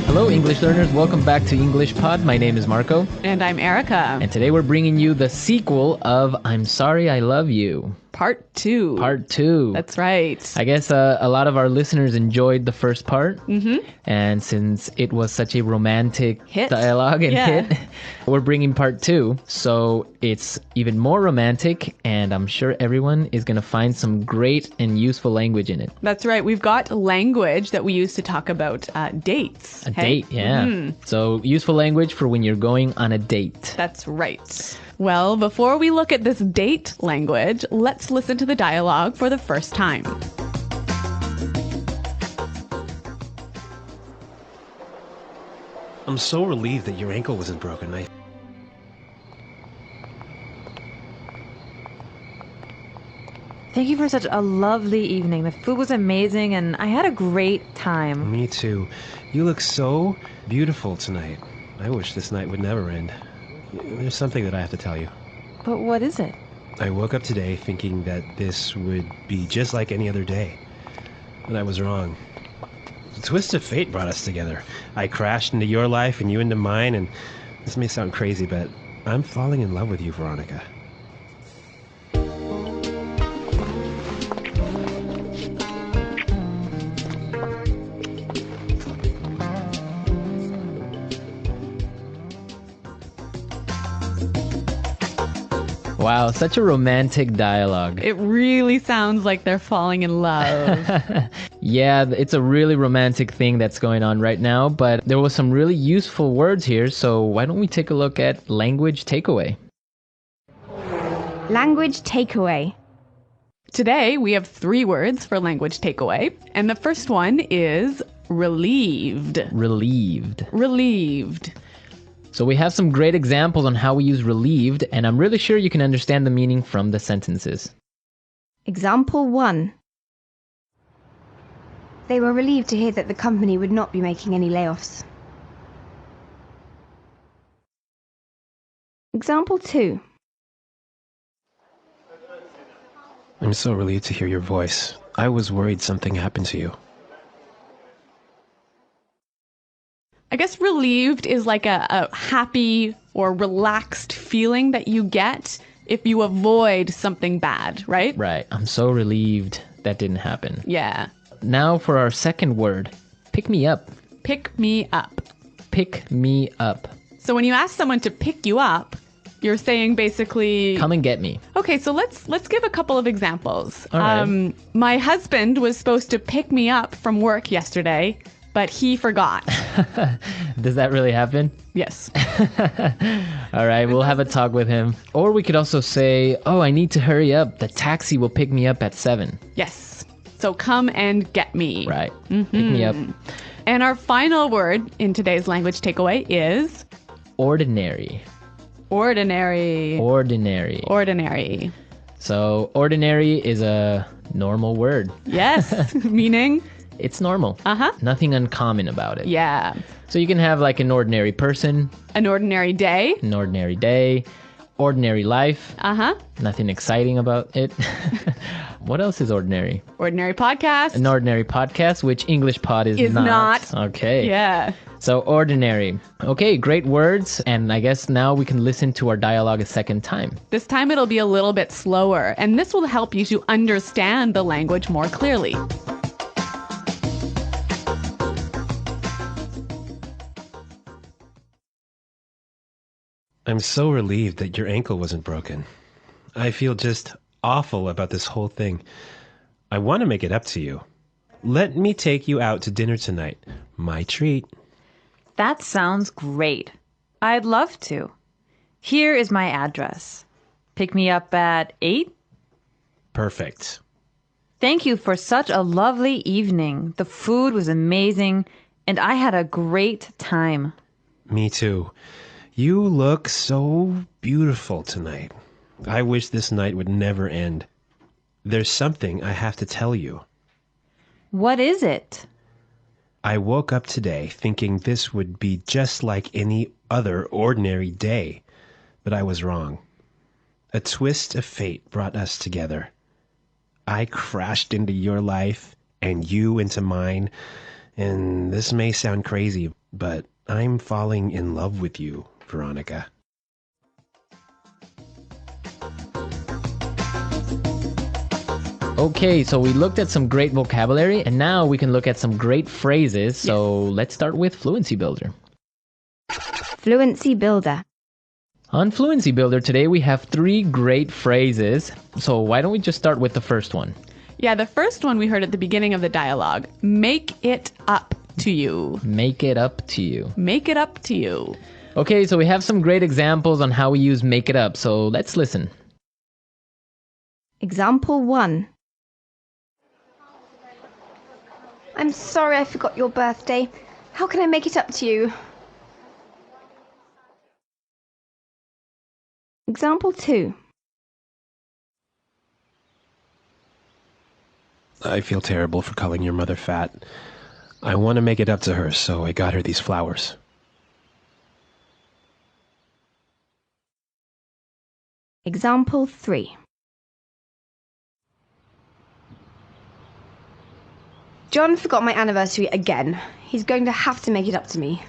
Hello, English learners. Welcome back to EnglishPod. My name is Marco. And I'm Erica. And today we're bringing you the sequel of I'm Sorry I Love You. Part 2. Part 2. That's right. I guess a lot of our listeners enjoyed the first part. Mm-hmm. And since it was such a romantic Hit. dialogue and Yeah. hit, we're bringing part 2. So it's even more romantic, and I'm sure everyone is going to find some great and useful language in it. That's right. We've got language that we use to talk about dates. A date, yeah. Mm-hmm. So useful language for when you're going on a date. That's right. Well, before we look at this date language, let's listen to the dialogue for the first time. I'm so relieved that your ankle wasn't broken. Thank you for such a lovely evening. The food was amazing and I had a great time. Me too. You look so beautiful tonight. I wish this night would never end. There's something that I have to tell you. But what is it? I woke up today thinking that this would be just like any other day. But I was wrong. The twist of fate brought us together. I crashed into your life and you into mine, and this may sound crazy, but I'm falling in love with you, Veronica. Wow, such a romantic dialogue. It really sounds like they're falling in love. Yeah, it's a really romantic thing that's going on right now, but there was some really useful words here, so why don't we take a look at language takeaway? Language takeaway. Today, we have 3 words for language takeaway. And the first one is relieved. Relieved. Relieved. So we have some great examples on how we use relieved, and I'm really sure you can understand the meaning from the sentences. Example 1. They were relieved to hear that the company would not be making any layoffs. Example 2. I'm so relieved to hear your voice. I was worried something happened to you. I guess relieved is like a happy or relaxed feeling that you get if you avoid something bad, right? Right. I'm so relieved that didn't happen. Yeah. Now for our second word, pick me up. Pick me up. Pick me up. So when you ask someone to pick you up, you're saying basically, Come and get me. Okay, so let's give a couple of examples. All right. My husband was supposed to pick me up from work yesterday, but he forgot. Does that really happen? Yes. All right, we'll have a talk with him. Or we could also say, oh, I need to hurry up. The taxi will pick me up at 7. Yes. So come and get me. Right. Pick me up. And our final word in today's language takeaway is Ordinary. ordinary. Ordinary. Ordinary. So ordinary is a normal word. Yes. Meaning? It's normal. Uh-huh. Nothing uncommon about it. Yeah. So you can have like an ordinary person, An ordinary day. an ordinary day, ordinary life. Uh-huh. Nothing exciting about it. What else is ordinary? Ordinary podcast. An ordinary podcast, which EnglishPod is not. Okay. Yeah. So ordinary. Okay, great words. And I guess now we can listen to our dialogue a second time. This time it'll be a little bit slower, and this will help you to understand the language more clearly. I'm so relieved that your ankle wasn't broken. I feel just awful about this whole thing. I want to make it up to you. Let me take you out to dinner tonight. My treat. That sounds great. I'd love to. Here is my address. Pick me up at 8? Perfect. Thank you for such a lovely evening. The food was amazing and I had a great time. Me too. You look so beautiful tonight. I wish this night would never end. There's something I have to tell you. What is it? I woke up today thinking this would be just like any other ordinary day, but I was wrong. A twist of fate brought us together. I crashed into your life and you into mine, And this may sound crazy, but I'm falling in love with you, Veronica. Okay, so we looked at some great vocabulary, and now we can look at some great phrases. So let's start with Fluency Builder. Fluency builder. On Fluency Builder today, we have 3 great phrases. So why don't we just start with the first one? Yeah, the first one we heard at the beginning of the dialogue. Make it up to you. Make it up to you. Make it up to you. Okay, so we have some great examples on how we use make it up. So let's listen. Example 1. I'm sorry I forgot your birthday. How can I make it up to you? Example 2. I feel terrible for calling your mother fat. I want to make it up to her, so I got her these flowers. Example 3. John forgot my anniversary again. He's going to have to make it up to me.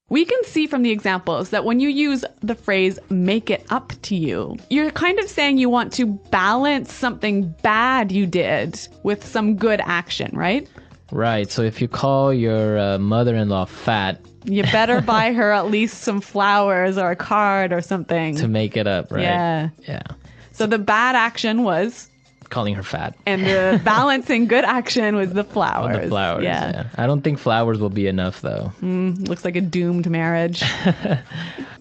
We can see from the examples that when you use the phrase make it up to you, you're kind of saying you want to balance something bad you did with some good action, right? Right, so if you call your mother-in-law fat, You better buy her at least some flowers or a card or something. to make it up, right? Yeah. Yeah. So the bad action was, Calling her fat. and the balancing good action was the Oh, flowers. the flowers, Yeah. yeah. I don't think flowers will be enough, though. Looks like a doomed marriage.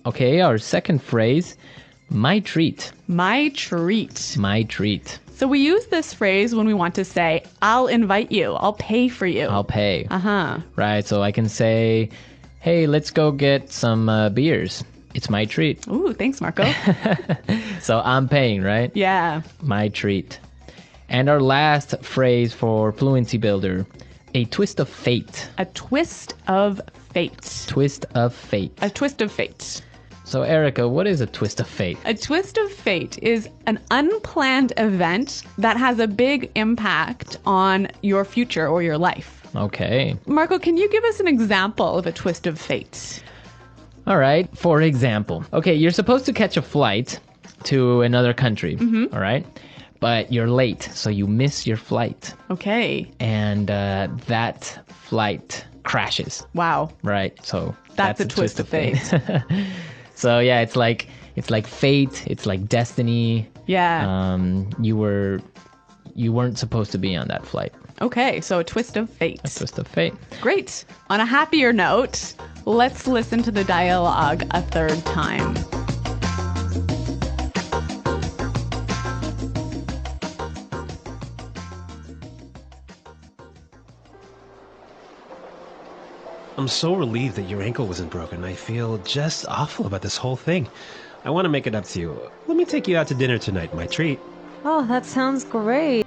Okay, our second phrase, my treat. My treat. My treat. So we use this phrase when we want to say, I'll invite you. I'll pay for you. I'll pay. Uh-huh. Right, so I can say, hey, let's go get some beers. It's my treat. Ooh, thanks, Marco. So I'm paying, right? Yeah. My treat. And our last phrase for Fluency Builder, a twist of fate. A twist of fate. Twist of fate. A twist of fate. So Erica, what is a twist of fate? A twist of fate is an unplanned event that has a big impact on your future or your life. Okay. Marco, can you give us an example of a twist of fate? All right. For example, okay, you're supposed to catch a flight to another country. All right. But you're late, so you miss your flight. Okay. And that flight crashes. Wow. Right. So That's a twist of fate. So yeah, it's like fate. It's like destiny. Yeah. You weren't supposed to be on that flight. Okay, so a twist of fate. Twist of fate. Great. On a happier note, let's listen to the dialogue a third time. I'm so relieved that your ankle wasn't broken. I feel just awful about this whole thing. I want to make it up to you. Let me take you out to dinner tonight, my treat. Oh, that sounds great.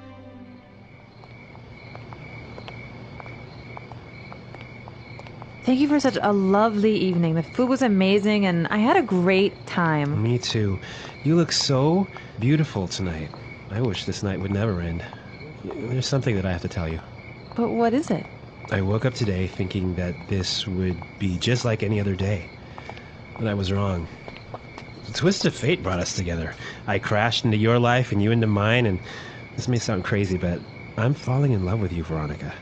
Thank you for such a lovely evening. The food was amazing and I had a great time. Me too. You look so beautiful tonight. I wish this night would never end. There's something that I have to tell you. But what is it? I woke up today thinking that this would be just like any other day. But I was wrong. The twist of fate brought us together. I crashed into your life and you into mine, and this may sound crazy, but I'm falling in love with you, Veronica.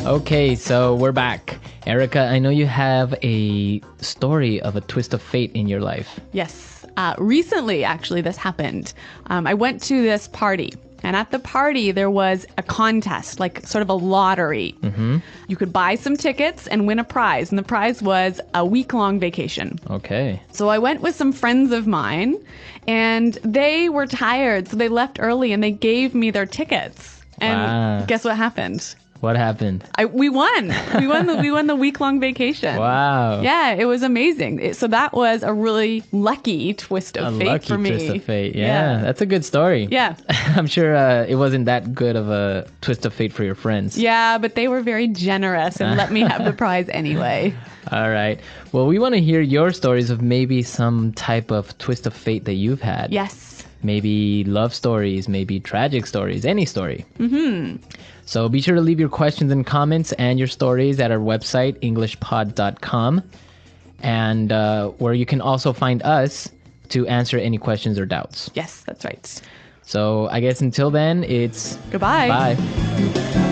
Okay, so we're back. Erica, I know you have a story of a twist of fate in your life. Yes. Recently, actually, this happened. I went to this party, and at the party, there was a contest, like sort of a lottery. Mm-hmm. You could buy some tickets and win a prize, and the prize was a week-long vacation. Okay. So I went with some friends of mine, and they were tired, so they left early, and they gave me their tickets. And Wow. guess what happened? What happened? We won. We won the week-long vacation. Wow. Yeah, it was amazing. So that was a really lucky twist of fate for me. Twist of fate. Yeah, that's a good story. Yeah. I'm sure it wasn't that good of a twist of fate for your friends. Yeah, but they were very generous and let me have the prize anyway. All right. Well, we want to hear your stories of maybe some type of twist of fate that you've had. Yes. Maybe love stories, maybe tragic stories, any story. So be sure to leave your questions and comments and your stories at our website, EnglishPod.com, and where you can also find us to answer any questions or doubts. Yes, that's right. So I guess until then, it's Goodbye. bye.